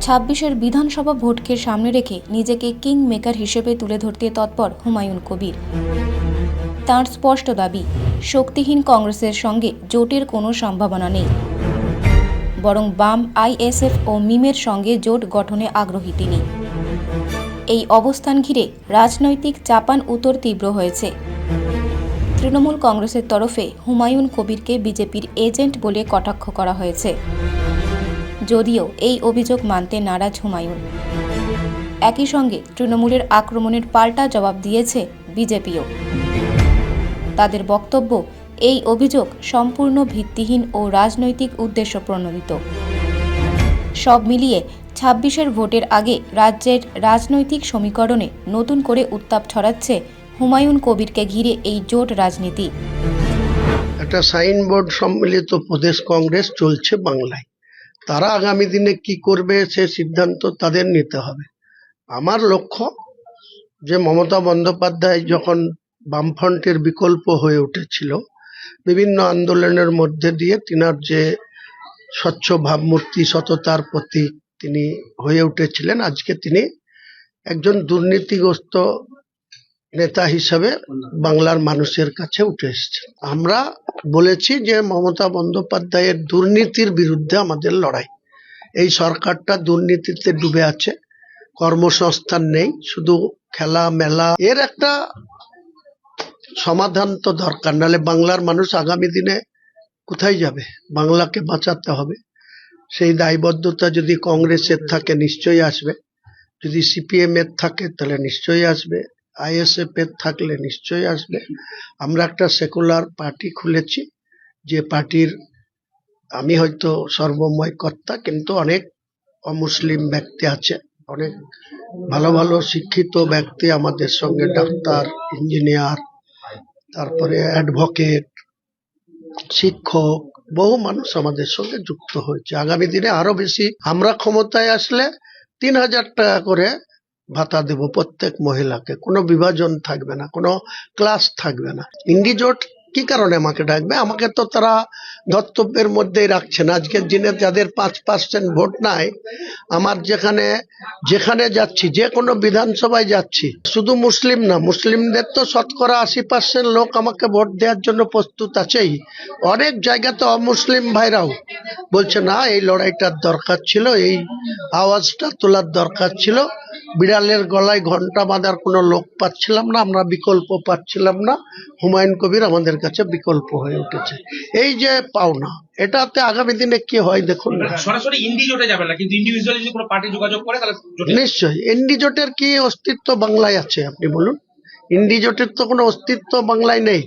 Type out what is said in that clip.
২৬-এর বিধানসভা ভোটকে সামনে রেখে নিজেকে কিং মেকার হিসেবে তুলে ধরতে তৎপর হুমায়ুন কবির। তাঁর স্পষ্ট দাবি, শক্তিহীন কংগ্রেসের সঙ্গে জোটের কোনো সম্ভাবনা নেই, বরং বাম, আইএসএফ ও মিমের সঙ্গে জোট গঠনে আগ্রহী তিনি। এই অবস্থান ঘিরে রাজনৈতিক চাপান উত্তর তীব্র হয়েছে। তৃণমূল কংগ্রেসের তরফে হুমায়ুন কবিরকে বিজেপির এজেন্ট বলে কটাক্ষ করা হয়েছে, যদিও এই অভিযোগ মানতে নারাজ হুমায়ুন। একই সঙ্গে তৃণমূলের আক্রমণের পাল্টা জবাব দিয়েছে বিজেপিও। তাদের বক্তব্য, এই অভিযোগ সম্পূর্ণ ভিত্তিহীন ও রাজনৈতিক উদ্দেশ্য প্রণোদিত। সব মিলিয়ে ২৬-এর ভোটের আগে রাজ্যের রাজনৈতিক সমীকরণে নতুন করে উত্তাপ ছড়াচ্ছে হুমায়ুন কবিরকে ঘিরে এই জোট রাজনীতি। একটা সাইনবোর্ড সম্মিলিত প্রদেশ কংগ্রেস চলছে বাংলায়। তারা আগামী দিনে কি করবে সে সিদ্ধান্ত তাদের নিতে হবে। আমার লক্ষ্য যে মমতা বন্দ্যোপাধ্যায় যখন বামফ্রন্টের বিকল্প হয়ে উঠেছিল, বিভিন্ন আন্দোলনের মধ্যে দিয়ে তিনার যে স্বচ্ছ ভাবমূর্তি, সততার প্রতীক তিনি হয়ে উঠেছিলেন, আজকে তিনি একজন দুর্নীতিগ্রস্ত নেতা হিসাবে বাংলার মানুষের কাছে উঠে এসেছেন। আমরা বলেছি যে মমতা বন্দ্যোপাধ্যায়ের দুর্নীতির বিরুদ্ধে আমাদের লড়াই। এই সরকারটা দুর্নীতিতে ডুবে আছে, কর্মসংস্থান নেই, শুধু খেলা মেলা। এর একটা সমাধান তো দরকার, নাহলে বাংলার মানুষ আগামী দিনে কোথায় যাবে? বাংলাকে বাঁচাতে হবে। সেই দায়বদ্ধতা যদি কংগ্রেসের থাকে নিশ্চয়ই আসবে, যদি সিপিএম এর থাকে তাহলে নিশ্চয়ই আসবে, আইএসএফ এর থাকলে নিশ্চয়ই আসবে। আমরা একটা সেকুলার পার্টি খুলেছি, যে পার্টির আমি হয়তো সর্বময় কর্তা, কিন্তু অনেক অমুসলিম ব্যক্তি আছে, অনেক ভালো ভালো শিক্ষিত ব্যক্তি আমাদের সঙ্গে, ডাক্তার, ইঞ্জিনিয়ার, তারপরে অ্যাডভোকেট, শিক্ষক, বহু মানুষ আমাদের সঙ্গে যুক্ত হয়েছে। আগামী দিনে আরো বেশি। আমরা ক্ষমতায় আসলে ৩,০০০ টাকা করে ভাতা দেব প্রত্যেক মহিলাকে। কোনো বিভাজন থাকবে না, কোনো ক্লাস থাকবে না। ইন্ডিজোট কি কারণে আমাকে ডাকবে? আমাকে তো তারা ধর্তব্যের মধ্যেই রাখছে না। আজকের দিনে যাদের ৫% ভোট নাই, আমার যেখানে যাচ্ছি, যে কোনো বিধানসভায় যাচ্ছি, শুধু মুসলিম না, মুসলিমদের তো শতকরা ৮০% লোক আমাকে ভোট দেওয়ার জন্য প্রস্তুত আছেই। অনেক জায়গাতে অমুসলিম ভাইরাও বলছে না, এই লড়াইটার দরকার ছিল, এই আওয়াজটা তোলার দরকার ছিল। বিড়ালের গলায় ঘন্টা বাঁধার কোনো লোক পাচ্ছিলাম না, আমরা বিকল্প পাচ্ছিলাম না। হুমায়ুন কবির আমাদের কাছে বিকল্প হয়ে উঠেছে। এই যে পাওনা, এটাতে আগামী দিনে কি হয় দেখুন। সরাসরি ইন্ডিজোটে যাবে না, কিন্তু ইন্ডিভিজুয়ালি যদি কোনো পার্টি যোগাযোগ করে তাহলে নিশ্চয়ই। ইন্ডিজোটের কি অস্তিত্ব বাংলায় আছে আপনি বলুন? ইন্ডিজোটের তো কোনো অস্তিত্ব বাংলায় নেই।